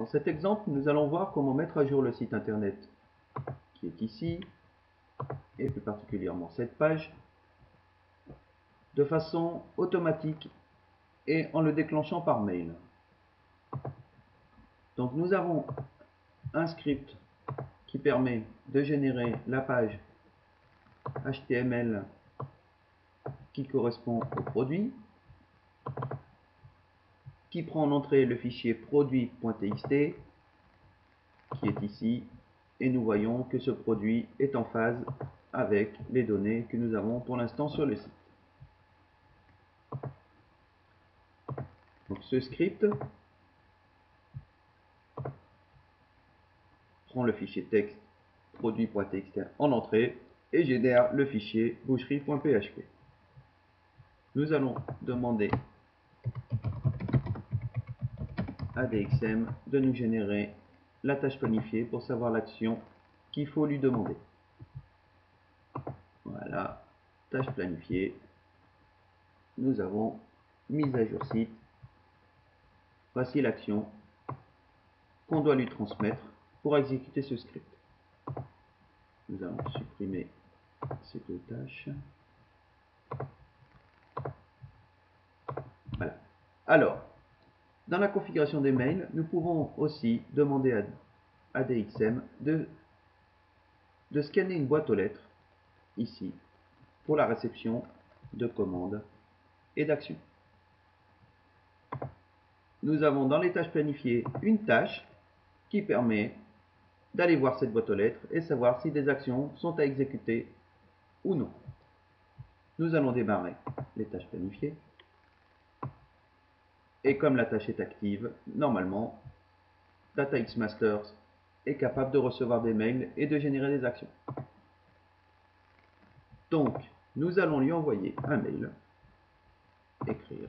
Dans cet exemple, nous allons voir comment mettre à jour le site internet qui est ici, et plus particulièrement cette page, de façon automatique et en le déclenchant par mail. Donc nous avons un script qui permet de générer la page HTML qui correspond au produit, qui prend en entrée le fichier produit.txt qui est ici, et nous voyons que ce produit est en phase avec les données que nous avons pour l'instant sur le site. Donc ce script prend le fichier texte produit.txt en entrée et génère le fichier boucherie.php. Nous allons demander à DXM de nous générer la tâche planifiée pour savoir l'action qu'il faut lui demander. Voilà, tâche planifiée. Nous avons mise à jour site. Voici l'action qu'on doit lui transmettre pour exécuter ce script. Nous allons supprimer ces deux tâches. Voilà. Alors, dans la configuration des mails, nous pouvons aussi demander à DXM de scanner une boîte aux lettres, ici, pour la réception de commandes et d'actions. Nous avons dans les tâches planifiées une tâche qui permet d'aller voir cette boîte aux lettres et savoir si des actions sont à exécuter ou non. Nous allons démarrer les tâches planifiées. Et comme la tâche est active, normalement, DataXMasters est capable de recevoir des mails et de générer des actions. Donc, nous allons lui envoyer un mail, écrire,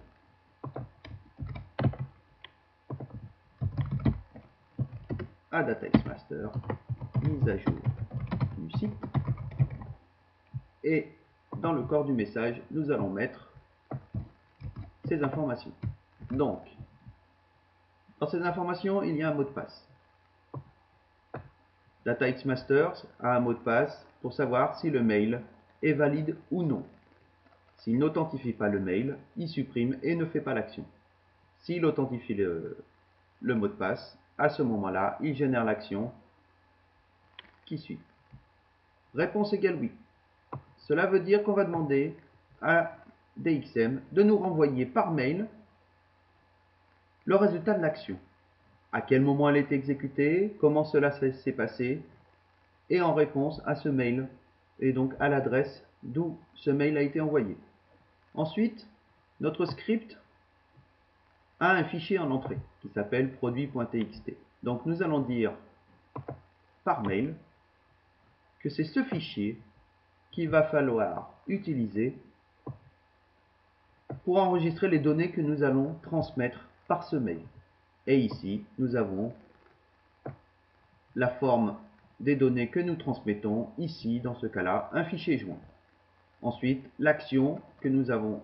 à DataXmaster, mise à jour du site, et dans le corps du message, nous allons mettre ces informations. Donc, dans ces informations, il y a un mot de passe. DataXmasters a un mot de passe pour savoir si le mail est valide ou non. S'il n'authentifie pas le mail, il supprime et ne fait pas l'action. S'il authentifie le mot de passe, à ce moment-là, il génère l'action qui suit. Réponse égale oui. Cela veut dire qu'on va demander à DXM de nous renvoyer par mail le résultat de l'action. À quel moment elle est exécutée, comment cela s'est passé, et en réponse à ce mail, et donc à l'adresse d'où ce mail a été envoyé. Ensuite, notre script a un fichier en entrée qui s'appelle produit.txt. Donc nous allons dire par mail que c'est ce fichier qu'il va falloir utiliser pour enregistrer les données que nous allons transmettre par ce mail. Et ici, nous avons la forme des données que nous transmettons, ici, dans ce cas-là, un fichier joint. Ensuite, l'action que nous avons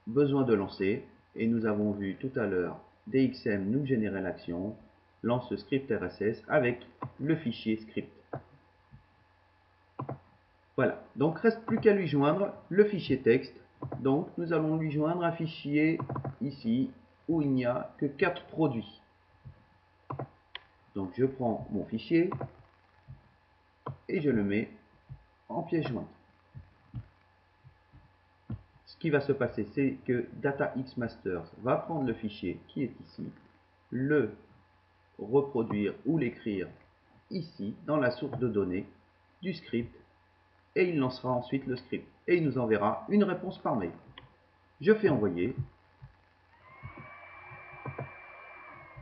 besoin de lancer, et nous avons vu tout à l'heure DXM nous générer l'action, lance le script RSS avec le fichier script. Voilà, donc reste plus qu'à lui joindre le fichier texte. Donc nous allons lui joindre un fichier ici où il n'y a que 4 produits. Donc je prends mon fichier et je le mets en pièce jointe. Ce qui va se passer, c'est que DataXmasters va prendre le fichier qui est ici, le reproduire ou l'écrire ici dans la source de données du script, et il lancera ensuite le script et il nous enverra une réponse par mail. Je fais envoyer.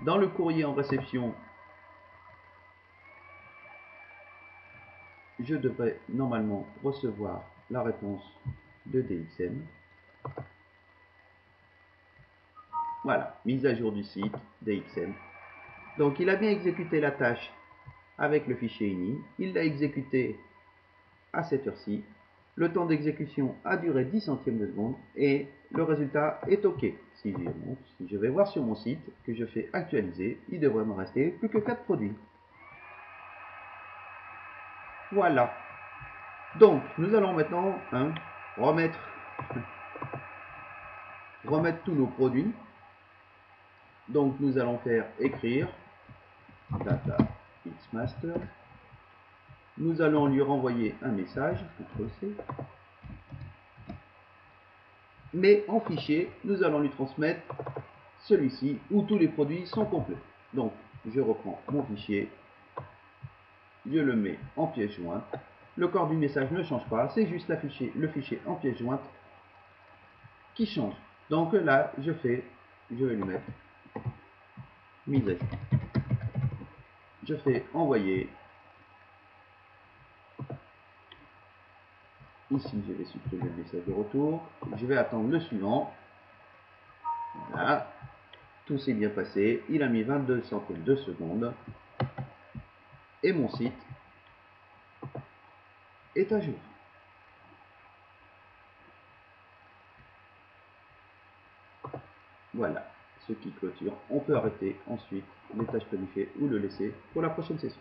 Dans le courrier en réception, je devrais normalement recevoir la réponse de DXM. Voilà, mise à jour du site DXM. Donc il a bien exécuté la tâche avec le fichier ini, il l'a exécuté à cette heure-ci, Le temps d'exécution a duré 10 centièmes de seconde et le résultat est OK. Si je vais voir sur mon site que je fais actualiser, il devrait me rester plus que 4 produits. Voilà. Donc, nous allons maintenant remettre tous nos produits. Donc, nous allons faire écrire data xmaster. Nous allons lui renvoyer un message, CTRL-C. Mais en fichier, nous allons lui transmettre celui-ci où tous les produits sont complets. Donc, je reprends mon fichier, je le mets en pièce jointe. Le corps du message ne change pas, c'est juste le fichier en pièce jointe qui change. Donc là, je vais lui mettre mise à jour. Je fais envoyer. Ici, je vais supprimer le message de retour. Je vais attendre le suivant. Voilà. Tout s'est bien passé. Il a mis 22 centièmes de seconde. Et mon site est à jour. Voilà ce qui clôture. On peut arrêter ensuite les tâches planifiées ou le laisser pour la prochaine session.